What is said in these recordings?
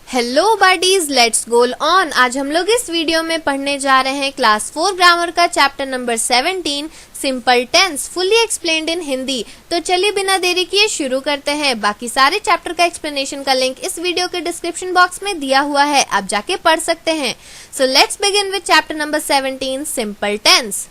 Hello buddies, let's go on. आज हम लोग इस वीडियो में पढ़ने जा रहे हैं क्लास 4 ग्रामर का chapter number 17 simple tense fully explained in Hindi. तो चलिए बिना देरी किए शुरू करते हैं। बाकी सारे चैप्टर का एक्सप्लेनेशन का लिंक इस वीडियो के डिस्क्रिप्शन बॉक्स में दिया हुआ है, आप जाके पढ़ सकते हैं। So let's begin with chapter number 17 simple tense.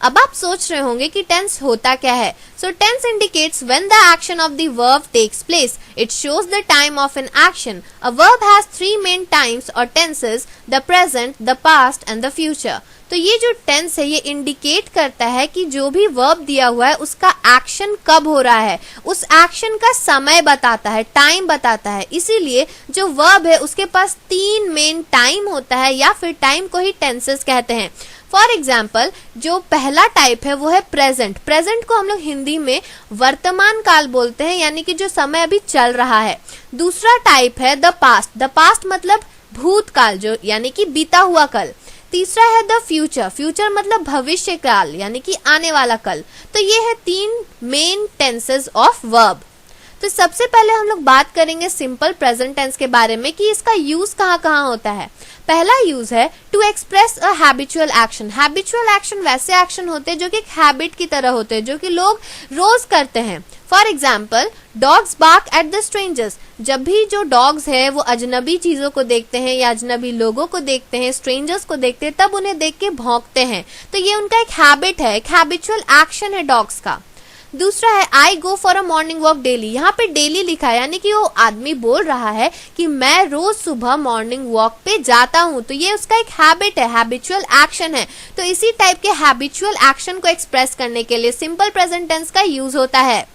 अब आप सोच रहे होंगे कि टेंस होता क्या है। Tense indicates when the action of the verb takes place. It shows the time of an action. A verb has three main times or tenses: the present, the past and the future. तो ये जो tense है ये indicate करता है कि जो भी वर्ब दिया हुआ है उसका एक्शन कब हो रहा है, उस एक्शन का समय बताता है, टाइम बताता है। इसीलिए जो वर्ब है उसके पास तीन मेन टाइम होता है या फिर टाइम को ही टेंसेस कहते हैं। फॉर एग्जाम्पल, जो पहला टाइप है वो है प्रेजेंट। प्रेजेंट को हम लोग हिंदी में वर्तमान काल बोलते हैं, यानी कि जो समय अभी चल रहा है। दूसरा टाइप है द पास्ट। द पास्ट मतलब भूतकाल, जो यानी कि बीता हुआ कल। तीसरा है द फ्यूचर। फ्यूचर मतलब भविष्य काल, यानी कि आने वाला कल। तो ये है तीन मेन टेंसेस ऑफ वर्ब। तो सबसे पहले हम लोग बात करेंगे सिंपल प्रेजेंट टेंस के बारे में कि इसका यूज कहाँ कहाँ होता है। पहला यूज है to express a habitual action. Habitual action वैसे एक्शन होते हैं जो कि एक हैबिट की तरह होते हैं, जो कि लोग रोज करते हैं। For example, dogs bark at the strangers. जब भी जो डॉग्स है वो अजनबी चीजों को देखते हैं या अजनबी लोगों को देखते हैं, स्ट्रेंजर्स को देखते हैं, तब उन्हें देख के भौंकते हैं। तो ये उनका एक हैबिट है, एक हैबिचुअल एक्शन है डॉग्स का। दूसरा है I go for a morning walk daily. यहाँ पे डेली लिखा है, यानी कि वो आदमी बोल रहा है कि मैं रोज सुबह मॉर्निंग वॉक पे जाता हूँ। तो ये उसका एक हैबिट है, हैबिचुअल एक्शन है। तो इसी टाइप के हैबिचुअल एक्शन को एक्सप्रेस करने के लिए सिंपल प्रेजेंट टेंस का यूज होता है।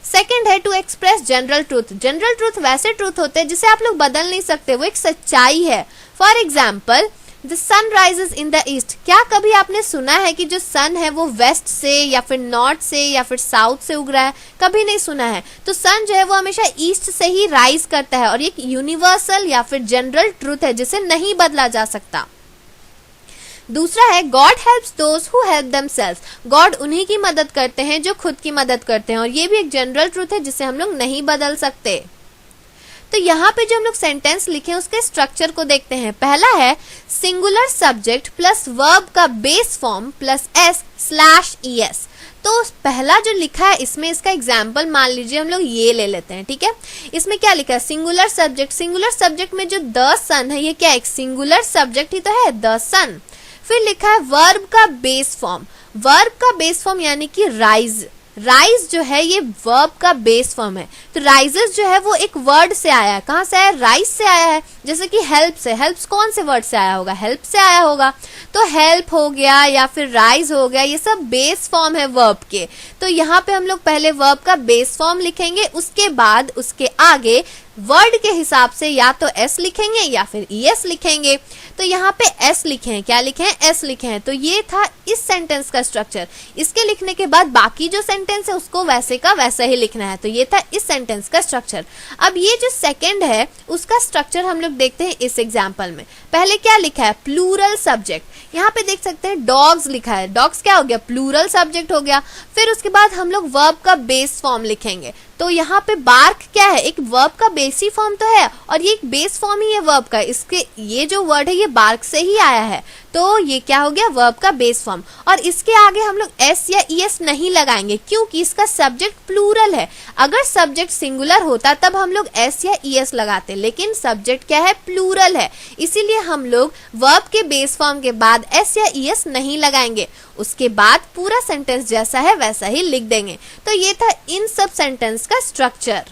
सेकेंड है to express general truth. General truth वैसे ट्रूथ होते हैं जिसे आप लोग बदल नहीं सकते, वो एक सच्चाई है। For example, The sun rises in the east. क्या कभी आपने सुना है कि जो सन है वो वेस्ट से या फिर नॉर्थ से या फिर साउथ से उग रहा है? कभी नहीं सुना है। तो सन जो है वो हमेशा ईस्ट से ही राइज करता है और ये एक यूनिवर्सल या फिर जनरल ट्रूथ है जिसे नहीं बदला जा सकता। दूसरा है God helps those who help themselves. God उन्हीं की मदद करते हैं जो खुद की मदद करते हैं, और ये भी एक जनरल ट्रूथ है जिसे हम लोग नहीं बदल सकते। तो यहाँ पे जो हम लोग सेंटेंस लिखे हैं उसके स्ट्रक्चर को देखते हैं। पहला है सिंगुलर सब्जेक्ट प्लस वर्ब का base form plus S slash ES. तो पहला जो लिखा है इसमें इसका एग्जाम्पल मान लीजिए हम लोग ये ले लेते हैं, ठीक है। इसमें क्या लिखा है? Singular subject. सिंगुलर सब्जेक्ट में जो द सन है ये क्या एक सिंगुलर सब्जेक्ट ही तो है, द सन। फिर लिखा है वर्ब का बेस फॉर्म। वर्ब का बेस फॉर्म यानी कि राइज। राइज जो है ये वर्ब का बेस फॉर्म है। तो राइजेस जो है वो एक वर्ड से आया है। कहाँ से आया? राइज से आया है। जैसे कि हेल्प से। हेल्प कौन से वर्ड से आया होगा? हेल्प से आया होगा। तो हेल्प हो गया या फिर राइज हो गया, ये सब बेस फॉर्म है वर्ब के। तो यहाँ पे हम लोग पहले वर्ब का बेस फॉर्म लिखेंगे, उसके बाद उसके आगे वर्ड के हिसाब से या तो एस लिखेंगे या फिर ईएस लिखेंगे। तो यहाँ पे एस लिखे हैं, क्या लिखे हैं? एस लिखे हैं। तो ये था इस सेंटेंस का स्ट्रक्चर। इसके लिखने के बाद बाकी जो सेंटेंस है उसको वैसे का वैसा ही लिखना है। तो ये था इस सेंटेंस का स्ट्रक्चर। अब ये जो सेकंड है उसका स्ट्रक्चर हम लोग देखते हैं इस एग्जाम्पल में। पहले क्या लिखा है? Plural subject. यहाँ पे देख सकते हैं डॉग्स लिखा है। डॉग्स क्या हो गया? प्लूरल सब्जेक्ट हो गया। फिर उसके बाद हम लोग वर्ब का बेस फॉर्म लिखेंगे। तो यहाँ पे बार्क क्या है? एक वर्ब का बेसी फॉर्म तो है और ये एक बेस फॉर्म ही है वर्ब का। इसके ये जो वर्ड है ये बार्क से ही आया है, तो ये क्या हो गया? वर्ब का बेस फॉर्म। और इसके आगे हम लोग एस या ईएस नहीं लगाएंगे क्योंकि इसका सब्जेक्ट प्लूरल है। अगर सब्जेक्ट सिंगुलर होता तब हम लोग एस या ईएस लगाते, लेकिन सब्जेक्ट क्या है? प्लूरल है। इसीलिए हम लोग वर्ब के बेस फॉर्म के बाद एस या ईएस नहीं लगाएंगे। उसके बाद पूरा सेंटेंस जैसा है वैसा ही लिख देंगे। तो ये था इन सब सेंटेंस का स्ट्रक्चर।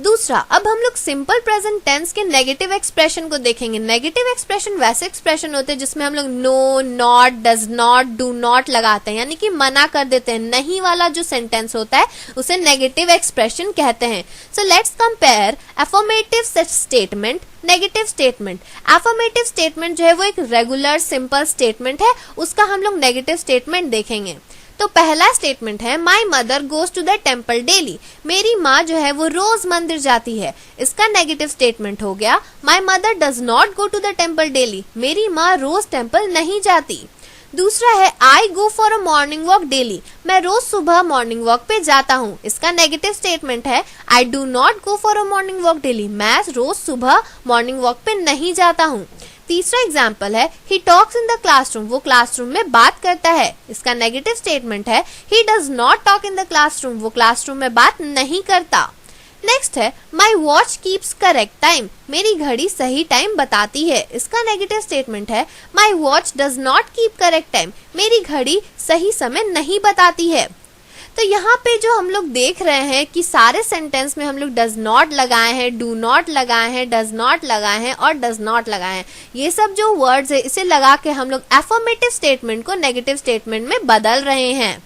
दूसरा, अब हम लोग सिंपल प्रेजेंट टेंस के नेगेटिव एक्सप्रेशन को देखेंगे। नेगेटिव एक्सप्रेशन वैसे एक्सप्रेशन होते हैं जिसमें हम लोग no, not, does not, do not लगाते हैं, यानी कि मना कर देते हैं। नहीं वाला जो सेंटेंस होता है उसे नेगेटिव एक्सप्रेशन कहते हैं। So let's compare affirmative such statement, negative statement. Affirmative statement जो है वो एक रेगुलर सिंपल स्टेटमेंट है, उसका हम लोग नेगेटिव स्टेटमेंट देखेंगे। तो पहला स्टेटमेंट है my mother goes to the temple daily. मेरी माँ जो है वो रोज मंदिर जाती है। इसका नेगेटिव स्टेटमेंट हो गया my mother does not go to the temple daily. मेरी माँ रोज टेम्पल नहीं जाती। दूसरा है I go for a morning walk daily, मैं रोज सुबह मॉर्निंग वॉक पे जाता हूँ। इसका नेगेटिव स्टेटमेंट है I do not go for a morning walk daily, मैं रोज सुबह मॉर्निंग वॉक पे नहीं जाता हूँ। तीसरा एग्जाम्पल है he talks in the classroom, वो क्लासरूम में बात करता है। इसका नेगेटिव स्टेटमेंट है he does not talk in the classroom, वो क्लासरूम में बात नहीं करता। नेक्स्ट है my watch keeps correct time, मेरी घड़ी सही टाइम बताती है। इसका नेगेटिव स्टेटमेंट है my watch does not keep correct time, मेरी घड़ी सही समय नहीं बताती है। तो यहाँ पे जो हम लोग देख रहे हैं कि सारे सेंटेंस में हम लोग डज नॉट लगाए हैं, डू नॉट लगाए हैं, डज नॉट लगाए हैं और डज नॉट लगाए हैं। ये सब जो वर्ड्स है इसे लगा के हम लोग एफर्मेटिव स्टेटमेंट को नेगेटिव स्टेटमेंट में बदल रहे हैं।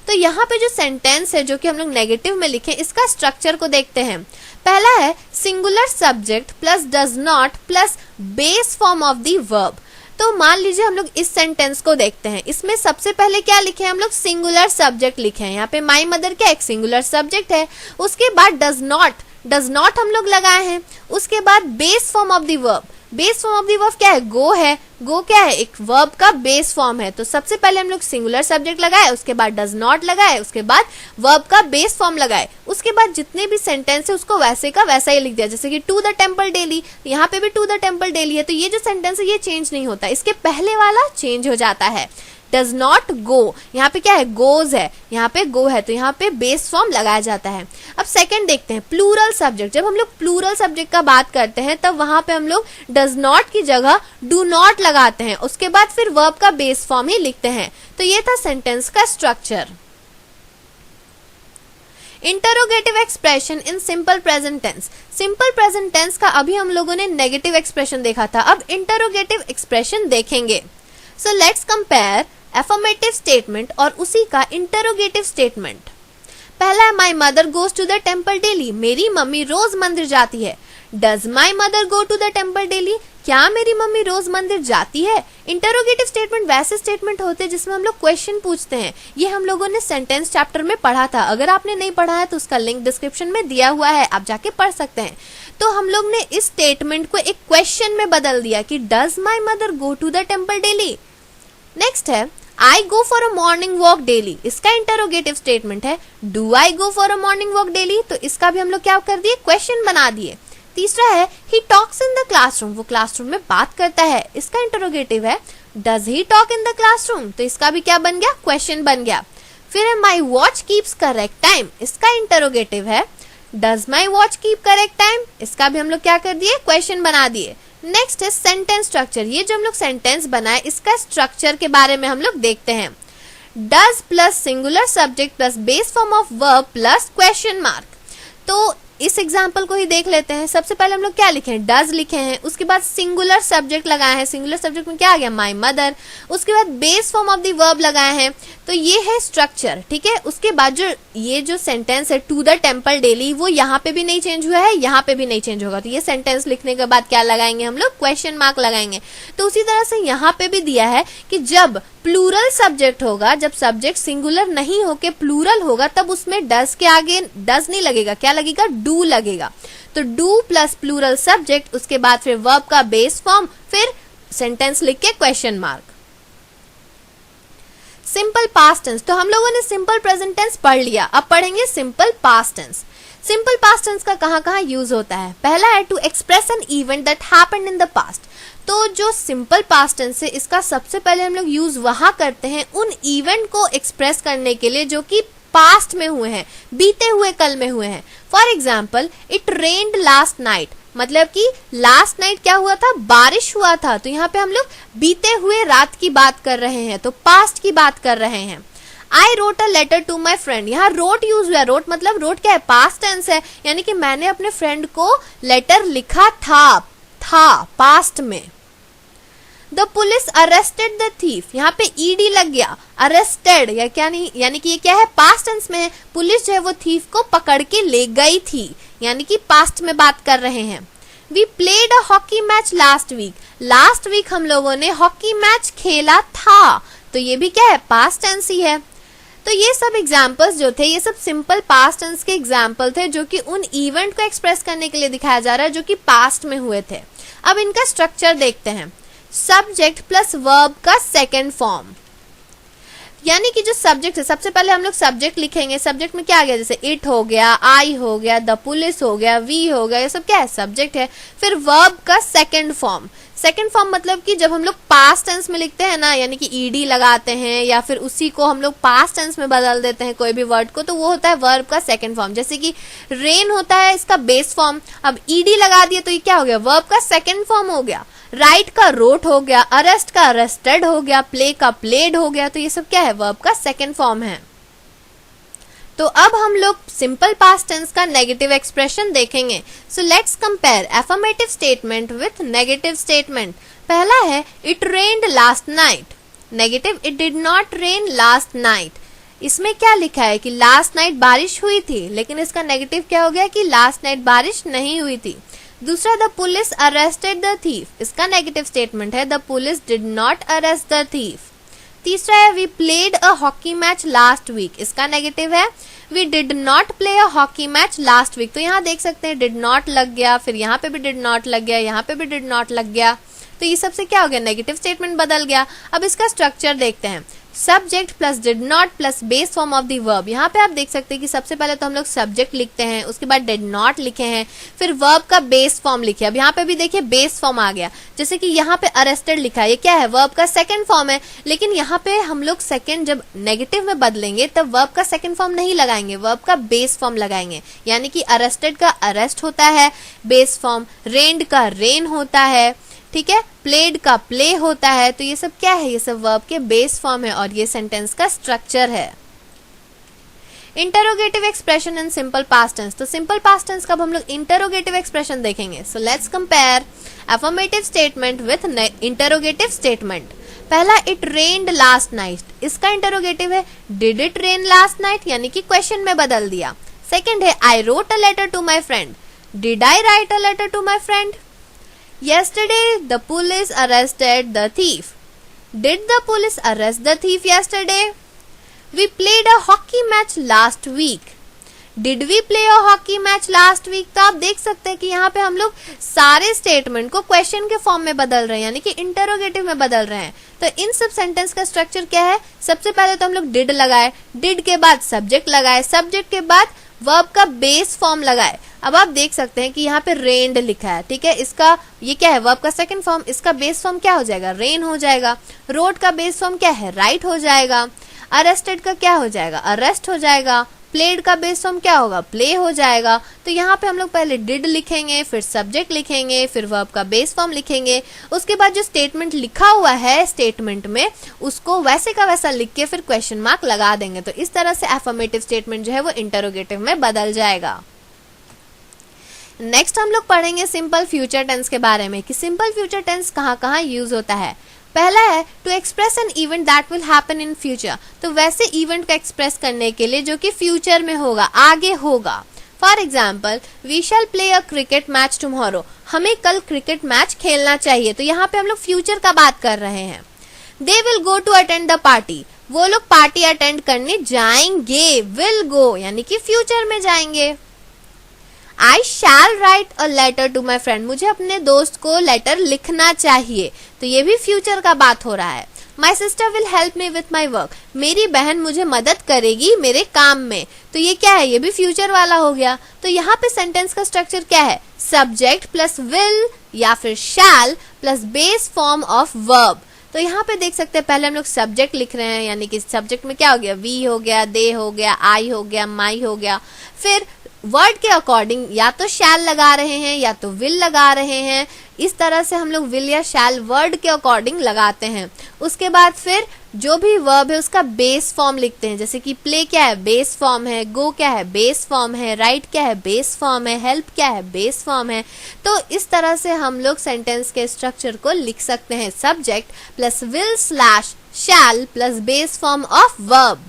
तो यहाँ पे जो सेंटेंस है जो कि हम लोग नेगेटिव में लिखे, इसका स्ट्रक्चर को देखते हैं। पहला है singular subject plus does not plus base form of the verb. तो मान लीजिए हम लोग इस सेंटेंस को देखते हैं। इसमें सबसे पहले क्या लिखे हैं हम लोग, सिंगुलर सब्जेक्ट लिखे हैं। यहाँ पे माई मदर क्या एक सिंगुलर सब्जेक्ट है। उसके बाद डज नॉट हम लोग लगाए हैं। उसके बाद base form of the verb, base form of the verb क्या है, गो है। गो क्या है, एक वर्ब का बेस फॉर्म है। तो सबसे पहले हम लोग सिंगुलर सब्जेक्ट लगाए, उसके बाद डज नॉट लगाए, उसके बाद वर्ब का बेस फॉर्म लगाए। उसके बाद जितने भी सेंटेंस है उसको वैसे का वैसा ही लिख दिया। जैसे कि टू द टेम्पल डेली, यहाँ पे भी टू द टेम्पल डेली है, तो ये जो सेंटेंस है ये चेंज नहीं होता, इसके पहले वाला चेंज हो जाता है। डज नॉट गो, यहाँ पे क्या है, गोज है, यहाँ पे गो है, तो यहाँ पे बेस फॉर्म लगाया जाता है। अब सेकंड देखते हैं प्लूरल सब्जेक्ट। जब हम लोग प्लूरल सब्जेक्ट का बात करते हैं तब वहां पे हम लोग डज नॉट की जगह डू नॉट लगाते हैं, उसके बाद फिर वर्ब का बेस फॉर्म ही लिखते हैं। तो ये था सेंटेंस का structure. Interrogative expression in simple present tense. Simple present tense का अभी हम लोगों ने नेगेटिव एक्सप्रेशन देखा था, अब इंटरोगेटिव एक्सप्रेशन देखेंगे। So let's compare affirmative statement और उसी का इंटरोगेटिव स्टेटमेंट। पहला है my mother goes to the temple daily, मेरी मम्मी रोज मंदिर जाती है। Does my mother go to the temple daily, क्या मेरी मम्मी रोज मंदिर जाती है। इंटरोगेटिव स्टेटमेंट वैसे स्टेटमेंट होते हैं जिसमें हम लोग क्वेश्चन पूछते हैं। ये हम लोगों ने सेंटेंस चैप्टर में पढ़ा था, अगर आपने नहीं पढ़ा है तो उसका लिंक डिस्क्रिप्शन में दिया हुआ है, आप जाके पढ़ सकते हैं। तो हम लोग ने इस स्टेटमेंट को एक क्वेश्चन में बदल दिया कि does my mother go to the temple daily. Next है I go for a morning walk daily, इसका इंटरोगेटिव स्टेटमेंट है do I go for a morning walk daily, तो इसका भी हम लोग क्या कर दिए, क्वेश्चन बना दिए। तीसरा है he talks in the classroom, वो क्लासरूम में बात करता है, इसका इंटरोगेटिव है does he talk in the classroom, तो इसका भी क्या बन गया, क्वेश्चन बन गया। फिर है my watch keeps correct time, इसका इंटरोगेटिव है does my watch keep correct time, इसका भी हम लोग क्या कर दिए, क्वेश्चन बना दिए। नेक्स्ट है सेंटेंस स्ट्रक्चर। ये जो हम लोग सेंटेंस बनाए इसका स्ट्रक्चर के बारे में हम लोग देखते हैं। Does plus singular subject plus base form of verb plus question mark. तो इस एग्जाम्पल को ही देख लेते हैं। सबसे पहले हम लोग क्या लिखे हैं, डज लिखे हैं, उसके बाद सिंगुलर सब्जेक्ट लगाए हैं, सिंगुलर सब्जेक्ट में क्या आ गया, माई मदर, उसके बाद base form of the verb लगाए हैं। तो ये है स्ट्रक्चर, ठीक है। उसके बाद जो ये जो सेंटेंस है टू द टेम्पल डेली, वो यहाँ पे भी नहीं चेंज हुआ है, यहाँ पे भी नहीं चेंज होगा। तो ये सेंटेंस लिखने के बाद क्या लगाएंगे हम लोग, क्वेश्चन मार्क लगाएंगे। तो उसी तरह से यहाँ पे भी दिया है कि जब प्लूरल सब्जेक्ट होगा, जब सब्जेक्ट सिंगुलर नहीं होके प्लूरल होगा, तब उसमें डज के आगे डज नहीं लगेगा, क्या लगेगा, डू लगेगा। तो डू प्लस प्लूरल सब्जेक्ट, उसके बाद फिर वर्ब का बेस फॉर्म, फिर सेंटेंस लिख के question mark. Simple past tense. तो हम लोगों ने सिंपल प्रेजेंट टेंस पढ़ लिया, अब पढ़ेंगे simple past tense. Simple past tense का कहाँ यूज होता है। पहला है to express an event that happened in the past. तो जो सिंपल पास्ट टेंस है इसका सबसे पहले हम लोग यूज वहां करते हैं उन इवेंट को एक्सप्रेस करने के लिए जो कि पास्ट में हुए हैं, बीते हुए कल में हुए हैं। For example it rained last night, मतलब कि लास्ट नाइट क्या हुआ था, बारिश हुआ था। तो यहाँ पे हम लोग बीते हुए रात की बात कर रहे हैं, तो पास्ट की बात कर रहे हैं। I wrote a letter to my friend, यहाँ रोट यूज हुआ। रोट मतलब रोट क्या है, पास्ट टेंस है, यानी कि मैंने अपने फ्रेंड को लेटर लिखा था पास्ट में। The police arrested the thief, यहाँ पे ईडी लग गया, अरेस्टेड या क्या नहीं, यानी कि ये क्या है, पास्ट टेंस में है। पुलिस जो है वो थीफ को पकड़ के ले गई थी, यानी कि पास्ट में बात कर रहे हैं। We played a hockey match last week, last week हम लोगों ने हॉकी मैच खेला था, तो ये भी क्या है, पास्ट टेंस ही है। तो ये सब एग्जाम्पल्स जो थे ये सब सिंपल पास्ट टेंस के एग्जाम्पल थे जो कि उन इवेंट को एक्सप्रेस करने के लिए दिखाया जा रहा है जो कि पास्ट में हुए थे। अब इनका स्ट्रक्चर देखते हैं। सब्जेक्ट प्लस वर्ब का सेकेंड फॉर्म, यानी कि जो सब्जेक्ट है, सबसे पहले हम लोग सब्जेक्ट लिखेंगे। सब्जेक्ट में क्या आ गया, जैसे इट हो गया, आई हो गया, द पुलिस हो गया, वी हो गया, ये सब क्या है, सब्जेक्ट है। फिर वर्ब का सेकंड फॉर्म। सेकंड फॉर्म मतलब कि जब हम लोग पास्ट टेंस में लिखते हैं ना, यानी कि ईडी लगाते हैं या फिर उसी को हम लोग पास्ट टेंस में बदल देते हैं कोई भी वर्ड को, तो वो होता है वर्ब का सेकंड फॉर्म। जैसे कि रेन होता है इसका बेस फॉर्म, अब ईडी लगा दिया तो ये क्या हो गया, वर्ब का सेकंड फॉर्म हो गया। राइट का रोट हो गया, अरेस्ट का अरेस्टेड हो गया, प्ले का प्लेड हो गया, तो ये सब क्या है, वर्ब का सेकंड फॉर्म है। तो अब हम लोग सिंपल पास्ट टेंस का नेगेटिव एक्सप्रेशन देखेंगे। So let's compare affirmative statement with negative statement. पहला है it rained last night, negative it did not rain last night. इसमें क्या लिखा है कि लास्ट नाइट बारिश हुई थी, लेकिन इसका नेगेटिव क्या हो गया कि लास्ट नाइट बारिश नहीं हुई थी। दूसरा the police arrested the thief, इसका नेगेटिव स्टेटमेंट है the police did not arrest the thief. तीसरा है we played a hockey match last week, इसका नेगेटिव है we did not play a hockey match last week. तो यहाँ देख सकते हैं डिड नॉट लग गया, फिर यहाँ पे भी डिड नॉट लग गया, यहाँ पे भी डिड नॉट लग गया, तो ये सबसे क्या हो गया, नेगेटिव स्टेटमेंट बदल गया। अब इसका स्ट्रक्चर देखते हैं, subject plus did not plus base form of the verb. यहाँ पे आप देख सकते हैं कि सबसे पहले तो हम लोग सब्जेक्ट लिखते हैं, उसके बाद डिड नॉट लिखे हैं, फिर वर्ब का बेस फॉर्म लिखे। अब यहाँ पे भी देखिए बेस फॉर्म आ गया, जैसे कि यहाँ पे अरेस्टेड लिखा है, ये क्या है, वर्ब का सेकंड फॉर्म है। लेकिन यहाँ पे हम लोग सेकंड जब नेगेटिव में बदलेंगे तब वर्ब का सेकंड फॉर्म नहीं लगाएंगे, वर्ब का बेस फॉर्म लगाएंगे। यानी कि अरेस्टेड का अरेस्ट होता है बेस फॉर्म, रेन्ड का रेन होता है, ठीक है, प्लेड का प्ले होता है। तो ये सब क्या है, ये सब वर्ब के बेस फॉर्म है और ये सेंटेंस का स्ट्रक्चर है। Interrogative expression in simple past tense. तो सिंपल पास्ट टेंस का हम लोग इंटरोगेटिव एक्सप्रेशन देखेंगे। So let's compare affirmative statement with interrogative statement. पहला इट रेन्ड लास्ट नाइट, इसका इंटरोगेटिव है did it rain last night, यानी कि क्वेश्चन में बदल दिया। सेकंड है I wrote a letter to my friend, did I write a letter to my friend. Yesterday, the police arrested the thief. Did the police arrest the thief yesterday? We played a hockey match last week. Did we play a hockey match last week? तो आप देख सकते हैं कि यहाँ पे हम लोग सारे स्टेटमेंट को क्वेश्चन के फॉर्म में बदल रहे हैं, यानी कि इंटरोगेटिव में बदल रहे हैं। तो इन सब सेंटेंस का स्ट्रक्चर क्या है, सबसे पहले तो हम लोग डिड लगाए, डिड के बाद सब्जेक्ट लगाए, सब्जेक्ट के बाद वर्ब का बेस फॉर्म लगाए। अब आप देख सकते हैं कि यहाँ पे रेन्ड लिखा है, ठीक है, इसका ये क्या है, वर्ब का सेकंड फॉर्म, इसका बेस फॉर्म क्या हो जाएगा, रेन हो जाएगा। रोड का बेस फॉर्म क्या है, राइट हो जाएगा। अरेस्टेड का क्या हो जाएगा, अरेस्ट हो जाएगा। प्लेड का बेस फॉर्म क्या होगा, प्ले हो जाएगा। तो यहाँ पे हम लोग पहले डिड लिखेंगे, फिर सब्जेक्ट लिखेंगे, फिर वर्ब का बेस फॉर्म लिखेंगे। उसके बाद जो स्टेटमेंट लिखा हुआ है स्टेटमेंट में उसको वैसे का वैसा लिख के फिर क्वेश्चन मार्क लगा देंगे। तो इस तरह से अफर्मेटिव स्टेटमेंट जो है वो इंटरोगेटिव में बदल जाएगा। नेक्स्ट हम लोग पढ़ेंगे सिंपल फ्यूचर टेंस के बारे में कि सिंपल फ्यूचर टेंस कहाँ कहाँ यूज होता है। पहला है to express an event that will happen in future, तो वैसे इवेंट को एक्सप्रेस करने के लिए जो कि फ्यूचर में होगा, आगे होगा। For example we shall play a cricket match tomorrow, हमें कल क्रिकेट मैच खेलना चाहिए। तो यहाँ पे हम लोग फ्यूचर का बात कर रहे हैं। They will go to attend the party, वो लोग पार्टी अटेंड करने जाएंगे, विल गो यानी कि फ्यूचर में जाएंगे। I shall write a letter to my friend, मुझे अपने दोस्त को लेटर लिखना चाहिए, तो ये भी फ्यूचर का बात हो रहा है। My sister will help me with my work, मेरी बहन मुझे मदद करेगी मेरे काम में, तो ये क्या है, ये भी फ्यूचर वाला हो गया। तो यहाँ पे सेंटेंस का स्ट्रक्चर क्या है, सब्जेक्ट प्लस विल या फिर shall plus base form of verb. तो यहाँ पे देख सकते हैं पहले हम लोग सब्जेक्ट लिख रहे हैं, यानी कि सब्जेक्ट में क्या हो गया, वी हो गया, दे हो गया, आई हो गया, माई हो गया। फिर वर्ड के अकॉर्डिंग या तो शैल लगा रहे हैं या तो विल लगा रहे हैं। इस तरह से हम लोग विल या शैल वर्ड के अकॉर्डिंग लगाते हैं। उसके बाद फिर जो भी वर्ब है उसका बेस फॉर्म लिखते हैं, जैसे कि प्ले क्या है, बेस फॉर्म है, गो क्या है, बेस फॉर्म है, राइट क्या है, बेस फॉर्म है, हेल्प क्या है, बेस फॉर्म है। तो इस तरह से हम लोग सेंटेंस के स्ट्रक्चर को लिख सकते हैं, subject plus will slash shell plus base form of verb.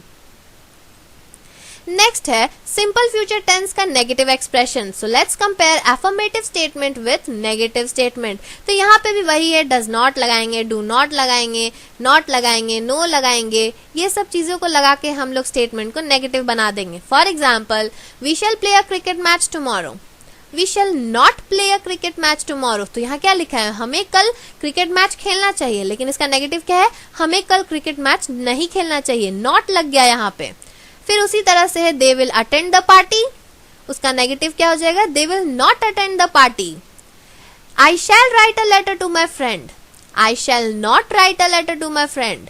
Next है सिंपल फ्यूचर टेंस का negative expression. So let's compare affirmative statement with negative statement. तो यहाँ पे भी वही है, डज नॉट लगाएंगे, डू नॉट लगाएंगे, नॉट लगाएंगे, नो लगाएंगे, ये सब चीजों को लगा के हम लोग स्टेटमेंट को नेगेटिव बना देंगे। For example we shall play a cricket match tomorrow, we shall not play a cricket match tomorrow. तो यहाँ क्या लिखा है, हमें कल क्रिकेट मैच खेलना चाहिए, लेकिन इसका नेगेटिव क्या है, हमें कल क्रिकेट मैच नहीं खेलना चाहिए, नॉट लग गया यहाँ पे। फिर उसी तरह से है they will attend the party, उसका नेगेटिव क्या हो जाएगा, they will not attend the party. I shall write a letter to my friend, I shall not write a letter to my friend.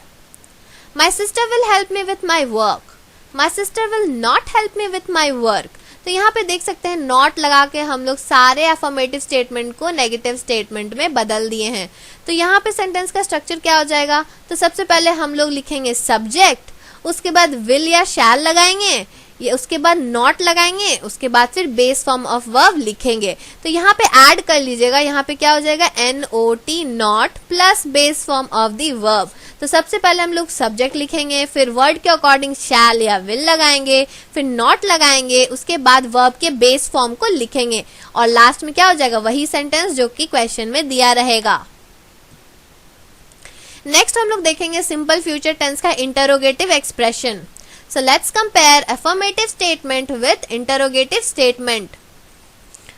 My sister will help me with my work, my sister will not help me with my work. तो यहाँ पे देख सकते हैं not लगा के हम लोग सारे अफर्मेटिव स्टेटमेंट को नेगेटिव स्टेटमेंट में बदल दिए हैं। तो यहाँ पे सेंटेंस का स्ट्रक्चर क्या हो जाएगा, तो सबसे पहले हम लोग लिखेंगे सब्जेक्ट, उसके बाद विल या शैल लगाएंगे, ये उसके बाद नॉट लगाएंगे, उसके बाद फिर बेस फॉर्म ऑफ वर्ब लिखेंगे। तो यहाँ पे ऐड कर लीजिएगा, यहाँ पे क्या हो जाएगा, NOT not plus base form of the verb. तो सबसे पहले हम लोग सब्जेक्ट लिखेंगे, फिर वर्ड के अकॉर्डिंग शैल या विल लगाएंगे, फिर नॉट लगाएंगे, उसके बाद वर्ब के बेस फॉर्म को लिखेंगे और लास्ट में क्या हो जाएगा, वही सेंटेंस जो कि क्वेश्चन में दिया रहेगा। नेक्स्ट हम लोग देखेंगे सिंपल फ्यूचर टेंस का interrogative expression. So let's compare affirmative statement with interrogative statement.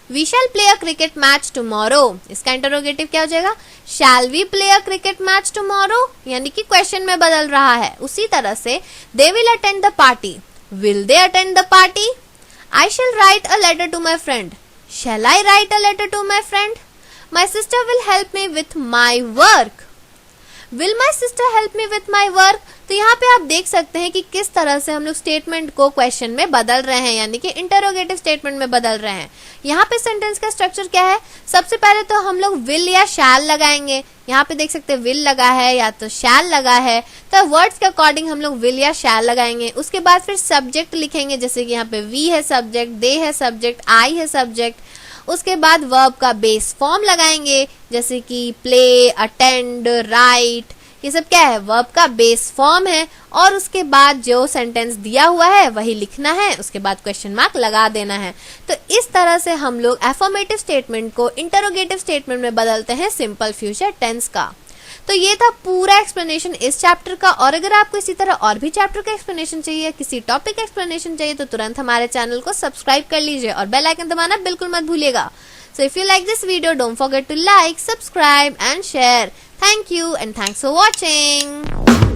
We shall play a cricket match tomorrow. इसका इंटरोगेटिव क्या हो जाएगा, shall we play a cricket match tomorrow, यानी कि क्वेश्चन में बदल रहा है। उसी तरह से they will attend the party, will they attend the party? I shall write a letter to my friend, shall I write a letter to my friend? My sister will help me with my work, will my sister help me with my work? तो यहाँ पे आप देख सकते हैं कि किस तरह से हम लोग स्टेटमेंट को क्वेश्चन में बदल रहे हैं, यानी कि इंटरोगेटिव स्टेटमेंट में बदल रहे हैं। यहाँ पे सेंटेंस का स्ट्रक्चर क्या है, सबसे पहले तो हम लोग विल या शैल लगाएंगे, यहाँ पे देख सकते हैं विल लगा है या तो शैल लगा है, तो वर्ड्स के अकॉर्डिंग हम लोग विल या शैल लगाएंगे। उसके बाद फिर सब्जेक्ट लिखेंगे, जैसे कि यहाँ पे वी है सब्जेक्ट, दे है सब्जेक्ट, आई है सब्जेक्ट। उसके बाद वर्ब का बेस फॉर्म लगाएंगे, जैसे कि प्ले, अटेंड, राइट, ये सब क्या है, वर्ब का बेस फॉर्म है। और उसके बाद जो सेंटेंस दिया हुआ है वही लिखना है, उसके बाद क्वेश्चन मार्क लगा देना है। तो इस तरह से हम लोग एफर्मेटिव स्टेटमेंट को इंटरोगेटिव स्टेटमेंट में बदलते हैं सिंपल फ्यूचर टेंस का। तो ये था पूरा एक्सप्लेनेशन इस चैप्टर का। और अगर आपको इसी तरह और भी चैप्टर का एक्सप्लेनेशन चाहिए, किसी टॉपिक का एक्सप्लेनेशन चाहिए, तो तुरंत हमारे चैनल को सब्सक्राइब कर लीजिए और बेल आइकन दबाना बिल्कुल मत भूलिएगा। So if you like this video, don't forget to like, subscribe and share. Thank you and thanks for watching.